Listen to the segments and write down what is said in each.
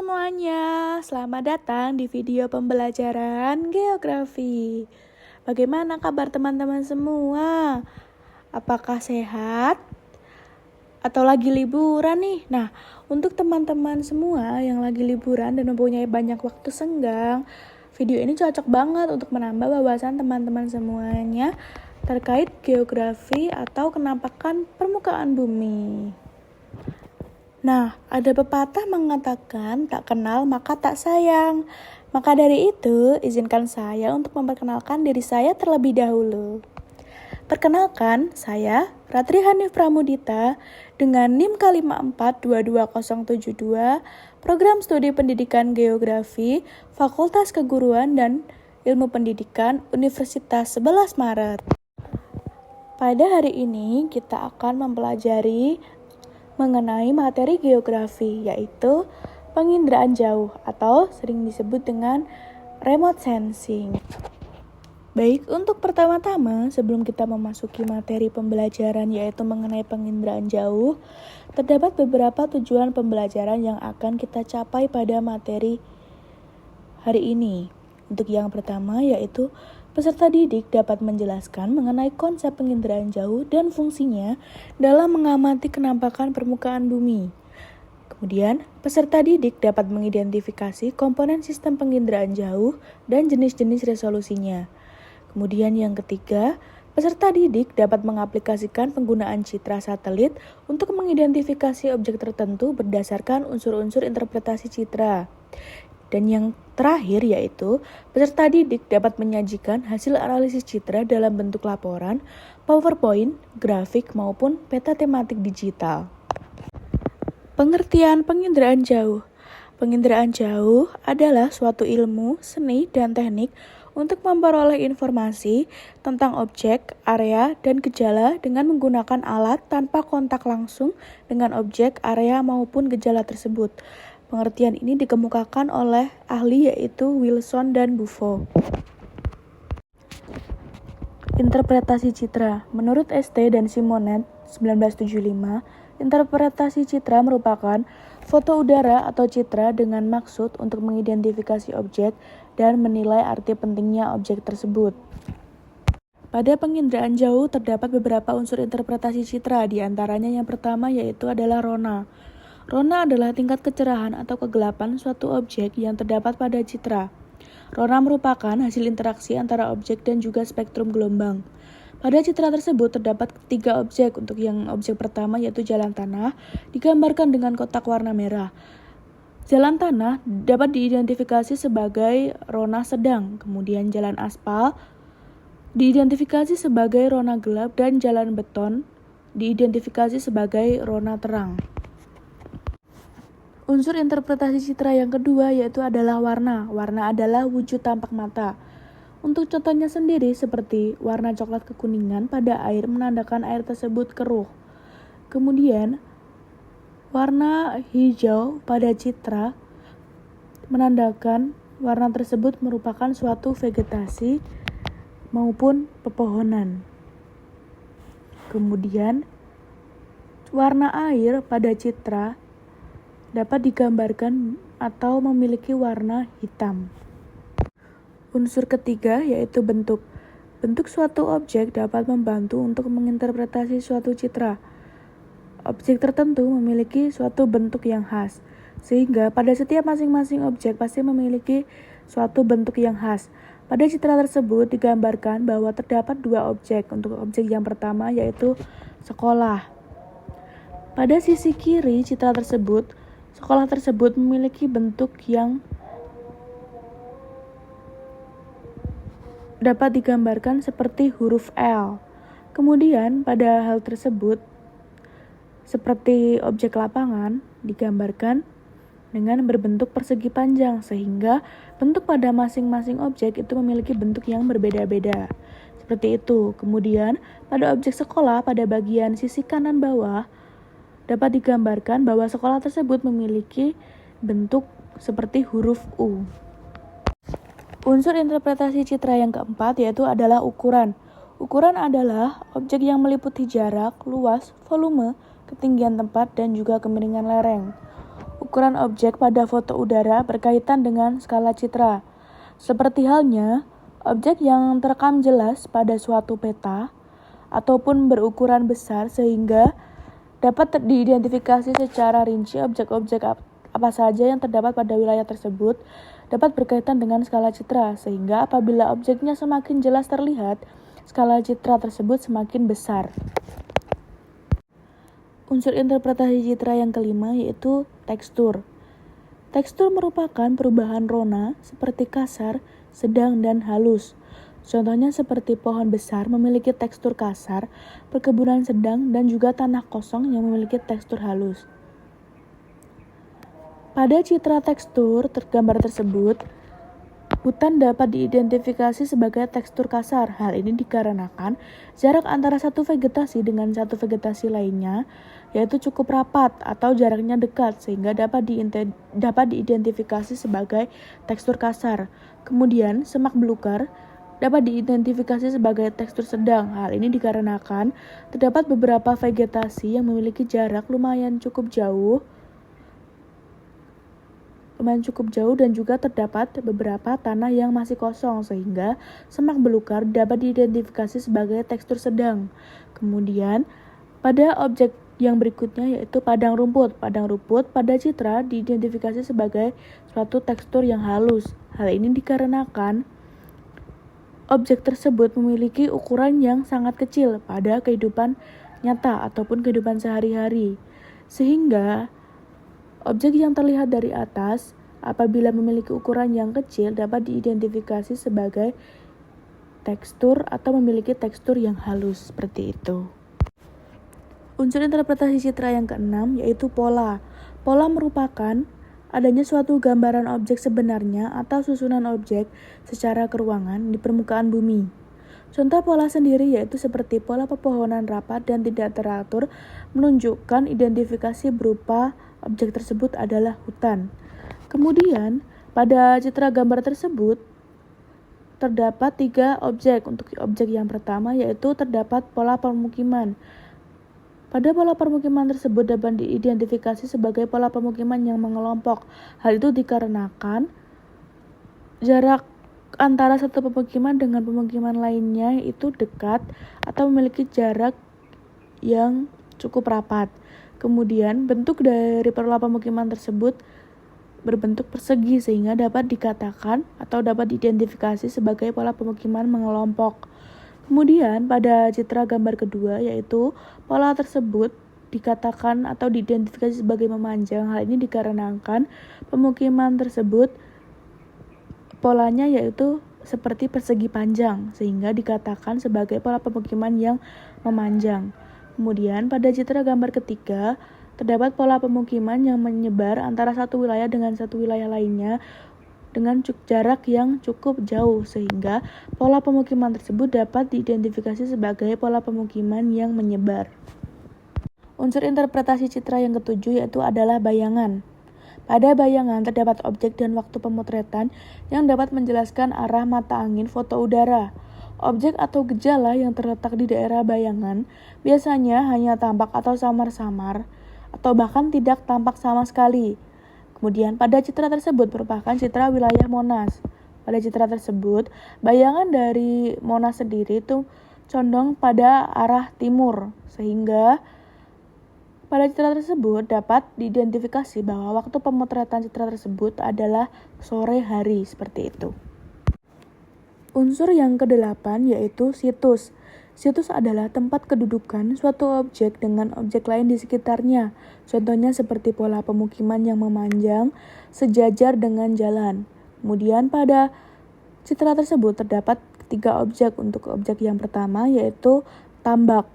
semuanya, selamat datang di video pembelajaran geografi. Bagaimana kabar teman-teman semua? Apakah sehat? Atau lagi liburan nih? Nah, untuk teman-teman semua yang lagi liburan dan mempunyai banyak waktu senggang, video ini cocok banget untuk menambah wawasan teman-teman semuanya terkait geografi atau kenampakan permukaan bumi. Nah, ada pepatah mengatakan tak kenal maka tak sayang. Maka dari itu, izinkan saya untuk memperkenalkan diri saya terlebih dahulu. Perkenalkan, saya Ratri Hanif Pramudita dengan NIM K542272, Program Studi Pendidikan Geografi, Fakultas Keguruan dan Ilmu Pendidikan, Universitas 11 Maret. Pada hari ini, kita akan mempelajari mengenai materi geografi, yaitu penginderaan jauh atau sering disebut dengan remote sensing. Baik, untuk pertama-tama sebelum kita memasuki materi pembelajaran yaitu mengenai penginderaan jauh, terdapat beberapa tujuan pembelajaran yang akan kita capai pada materi hari ini. Untuk yang pertama yaitu peserta didik dapat menjelaskan mengenai konsep penginderaan jauh dan fungsinya dalam mengamati kenampakan permukaan bumi. Kemudian, peserta didik dapat mengidentifikasi komponen sistem penginderaan jauh dan jenis-jenis resolusinya. Kemudian yang ketiga, peserta didik dapat mengaplikasikan penggunaan citra satelit untuk mengidentifikasi objek tertentu berdasarkan unsur-unsur interpretasi citra. Dan yang terakhir yaitu peserta didik dapat menyajikan hasil analisis citra dalam bentuk laporan, PowerPoint, grafik maupun peta tematik digital. Pengertian penginderaan jauh. Penginderaan jauh adalah suatu ilmu, seni, dan teknik untuk memperoleh informasi tentang objek, area, dan gejala dengan menggunakan alat tanpa kontak langsung dengan objek, area, maupun gejala tersebut. Pengertian ini dikemukakan oleh ahli yaitu Wilson dan Buffo. Interpretasi citra. Menurut ST dan Simonet 1975, interpretasi citra merupakan foto udara atau citra dengan maksud untuk mengidentifikasi objek dan menilai arti pentingnya objek tersebut. Pada penginderaan jauh terdapat beberapa unsur interpretasi citra, di antaranya yang pertama yaitu adalah rona. Rona adalah tingkat kecerahan atau kegelapan suatu objek yang terdapat pada citra. Rona merupakan hasil interaksi antara objek dan juga spektrum gelombang. Pada citra tersebut terdapat 3 objek. Untuk yang objek pertama yaitu jalan tanah, digambarkan dengan kotak warna merah. Jalan tanah dapat diidentifikasi sebagai rona sedang, kemudian jalan aspal diidentifikasi sebagai rona gelap dan jalan beton diidentifikasi sebagai rona terang. Unsur interpretasi citra yang kedua yaitu adalah warna. Warna adalah wujud tampak mata. Untuk contohnya sendiri seperti warna coklat kekuningan pada air menandakan air tersebut keruh. Kemudian warna hijau pada citra menandakan warna tersebut merupakan suatu vegetasi maupun pepohonan. Kemudian warna air pada citra dapat digambarkan atau memiliki warna hitam. Unsur ketiga yaitu bentuk. Bentuk suatu objek dapat membantu untuk menginterpretasi suatu citra. Objek tertentu memiliki suatu bentuk yang khas, sehingga pada setiap masing-masing objek pasti memiliki suatu bentuk yang khas. Pada citra tersebut digambarkan bahwa terdapat 2 objek. Untuk objek yang pertama yaitu sekolah. Pada sisi kiri citra tersebut, sekolah tersebut memiliki bentuk yang dapat digambarkan seperti huruf L. Kemudian pada hal tersebut, seperti objek lapangan, digambarkan dengan berbentuk persegi panjang, sehingga bentuk pada masing-masing objek itu memiliki bentuk yang berbeda-beda. Seperti itu. Kemudian pada objek sekolah, pada bagian sisi kanan bawah, dapat digambarkan bahwa sekolah tersebut memiliki bentuk seperti huruf U. Unsur interpretasi citra yang keempat yaitu adalah ukuran. Ukuran adalah objek yang meliputi jarak, luas, volume, ketinggian tempat, dan juga kemiringan lereng. ukuran objek pada foto udara berkaitan dengan skala citra. Seperti halnya, objek yang terekam jelas pada suatu peta ataupun berukuran besar sehingga dapat diidentifikasi secara rinci objek-objek apa saja yang terdapat pada wilayah tersebut dapat berkaitan dengan skala citra, sehingga apabila objeknya semakin jelas terlihat, skala citra tersebut semakin besar. Unsur interpretasi citra yang kelima yaitu tekstur. Tekstur merupakan perubahan rona seperti kasar, sedang, dan halus. Contohnya seperti pohon besar memiliki tekstur kasar, perkebunan sedang, dan juga tanah kosong yang memiliki tekstur halus. Pada citra tekstur tergambar tersebut, hutan dapat diidentifikasi sebagai tekstur kasar. Hal ini dikarenakan jarak antara satu vegetasi dengan satu vegetasi lainnya yaitu cukup rapat atau jaraknya dekat sehingga dapat diidentifikasi sebagai tekstur kasar. Kemudian, semak belukar dapat diidentifikasi sebagai tekstur sedang. Hal ini dikarenakan terdapat beberapa vegetasi yang memiliki jarak lumayan cukup jauh dan juga terdapat beberapa tanah yang masih kosong sehingga semak belukar dapat diidentifikasi sebagai tekstur sedang. Kemudian pada objek yang berikutnya yaitu padang rumput. Padang rumput pada citra diidentifikasi sebagai suatu tekstur yang halus. Hal ini dikarenakan objek tersebut memiliki ukuran yang sangat kecil pada kehidupan nyata ataupun kehidupan sehari-hari. Sehingga objek yang terlihat dari atas apabila memiliki ukuran yang kecil dapat diidentifikasi sebagai tekstur atau memiliki tekstur yang halus seperti itu. Unsur interpretasi citra yang keenam yaitu pola. Pola merupakan adanya suatu gambaran objek sebenarnya atau susunan objek secara keruangan di permukaan bumi. Contoh pola sendiri yaitu seperti pola pepohonan rapat dan tidak teratur menunjukkan identifikasi berupa objek tersebut adalah hutan. Kemudian, pada citra gambar tersebut terdapat 3 objek. Untuk objek yang pertama yaitu terdapat pola permukiman. Pada pola permukiman tersebut dapat diidentifikasi sebagai pola pemukiman yang mengelompok. Hal itu dikarenakan jarak antara satu pemukiman dengan pemukiman lainnya itu dekat atau memiliki jarak yang cukup rapat. Kemudian bentuk dari pola pemukiman tersebut berbentuk persegi sehingga dapat dikatakan atau dapat diidentifikasi sebagai pola pemukiman mengelompok. Kemudian pada citra gambar kedua yaitu pola tersebut dikatakan atau diidentifikasi sebagai memanjang. Hal ini dikarenakan pemukiman tersebut polanya yaitu seperti persegi panjang sehingga dikatakan sebagai pola pemukiman yang memanjang. Kemudian pada citra gambar ketiga terdapat pola pemukiman yang menyebar antara satu wilayah dengan satu wilayah lainnya dengan jarak yang cukup jauh sehingga pola pemukiman tersebut dapat diidentifikasi sebagai pola pemukiman yang menyebar. Unsur interpretasi citra yang ketujuh yaitu adalah bayangan. Pada bayangan terdapat objek dan waktu pemotretan yang dapat menjelaskan arah mata angin foto udara. Objek atau gejala yang terletak di daerah bayangan biasanya hanya tampak atau samar-samar atau bahkan tidak tampak sama sekali. Kemudian pada citra tersebut merupakan citra wilayah Monas. Pada citra tersebut, bayangan dari Monas sendiri itu condong pada arah timur, sehingga pada citra tersebut dapat diidentifikasi bahwa waktu pemotretan citra tersebut adalah sore hari, seperti itu. Unsur yang kedelapan yaitu situs. Situs adalah tempat kedudukan suatu objek dengan objek lain di sekitarnya. Contohnya seperti pola pemukiman yang memanjang sejajar dengan jalan. Kemudian pada citra tersebut terdapat 3 objek. Untuk objek yang pertama yaitu tambak.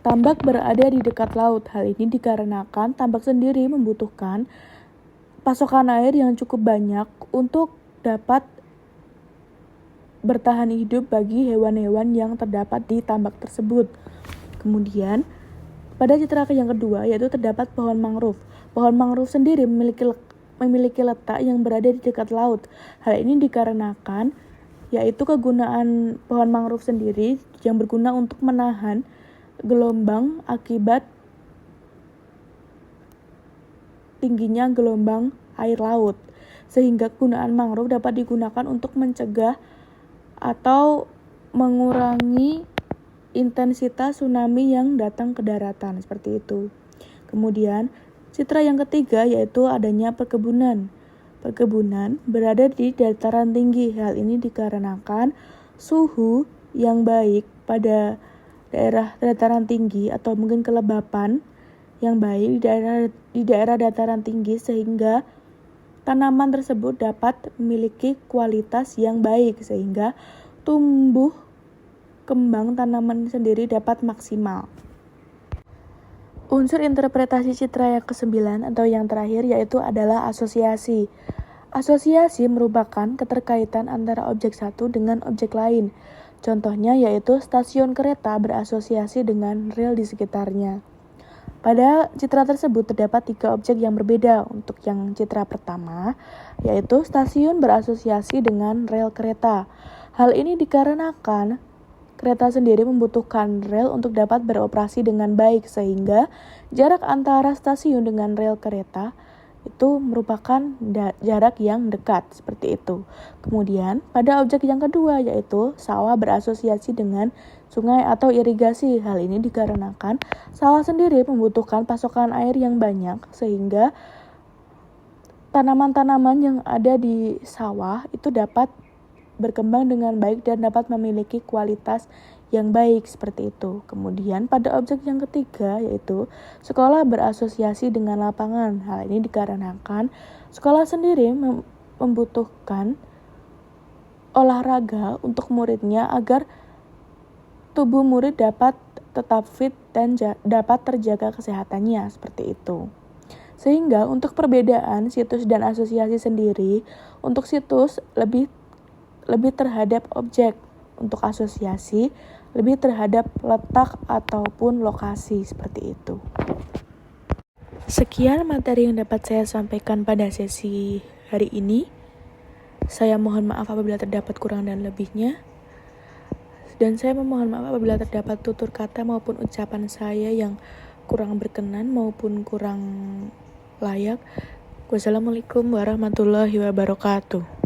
Tambak berada di dekat laut. Hal ini dikarenakan tambak sendiri membutuhkan pasokan air yang cukup banyak untuk dapat bertahan hidup bagi hewan-hewan yang terdapat di tambak tersebut. Kemudian, pada citra yang kedua yaitu terdapat pohon mangrove. Pohon mangrove sendiri memiliki letak yang berada di dekat laut. Hal ini dikarenakan yaitu kegunaan pohon mangrove sendiri yang berguna untuk menahan gelombang akibat tingginya gelombang air laut, sehingga penggunaan mangrove dapat digunakan untuk mencegah atau mengurangi intensitas tsunami yang datang ke daratan, seperti itu. Kemudian, citra yang ketiga yaitu adanya perkebunan. Perkebunan berada di dataran tinggi. Hal ini dikarenakan suhu yang baik pada daerah dataran tinggi atau mungkin kelembapan yang baik di daerah dataran tinggi, sehingga tanaman tersebut dapat memiliki kualitas yang baik sehingga tumbuh kembang tanaman sendiri dapat maksimal. Unsur interpretasi citra yang ke-9 atau yang terakhir yaitu adalah asosiasi. Asosiasi merupakan keterkaitan antara objek satu dengan objek lain. Contohnya yaitu stasiun kereta berasosiasi dengan rel di sekitarnya. Pada citra tersebut terdapat 3 objek yang berbeda. Untuk yang citra pertama, yaitu stasiun berasosiasi dengan rel kereta. Hal ini dikarenakan kereta sendiri membutuhkan rel untuk dapat beroperasi dengan baik, sehingga jarak antara stasiun dengan rel kereta itu merupakan jarak yang dekat, seperti itu. Kemudian, pada objek yang kedua yaitu sawah berasosiasi dengan sungai atau irigasi. Hal ini dikarenakan sawah sendiri membutuhkan pasokan air yang banyak, sehingga tanaman-tanaman yang ada di sawah itu dapat berkembang dengan baik dan dapat memiliki kualitas yang baik, seperti itu. Kemudian pada objek yang ketiga yaitu sekolah berasosiasi dengan lapangan. Hal ini dikarenakan sekolah sendiri membutuhkan olahraga untuk muridnya agar tubuh murid dapat tetap fit dan dapat terjaga kesehatannya, seperti itu. Sehingga untuk perbedaan situs dan asosiasi sendiri, untuk situs lebih terhadap objek, untuk asosiasi lebih terhadap letak ataupun lokasi, seperti itu. Sekian materi yang dapat saya sampaikan pada sesi hari ini. Saya mohon maaf apabila terdapat kurang dan lebihnya. Dan saya memohon maaf apabila terdapat tutur kata maupun ucapan saya yang kurang berkenan maupun kurang layak. Wassalamualaikum warahmatullahi wabarakatuh.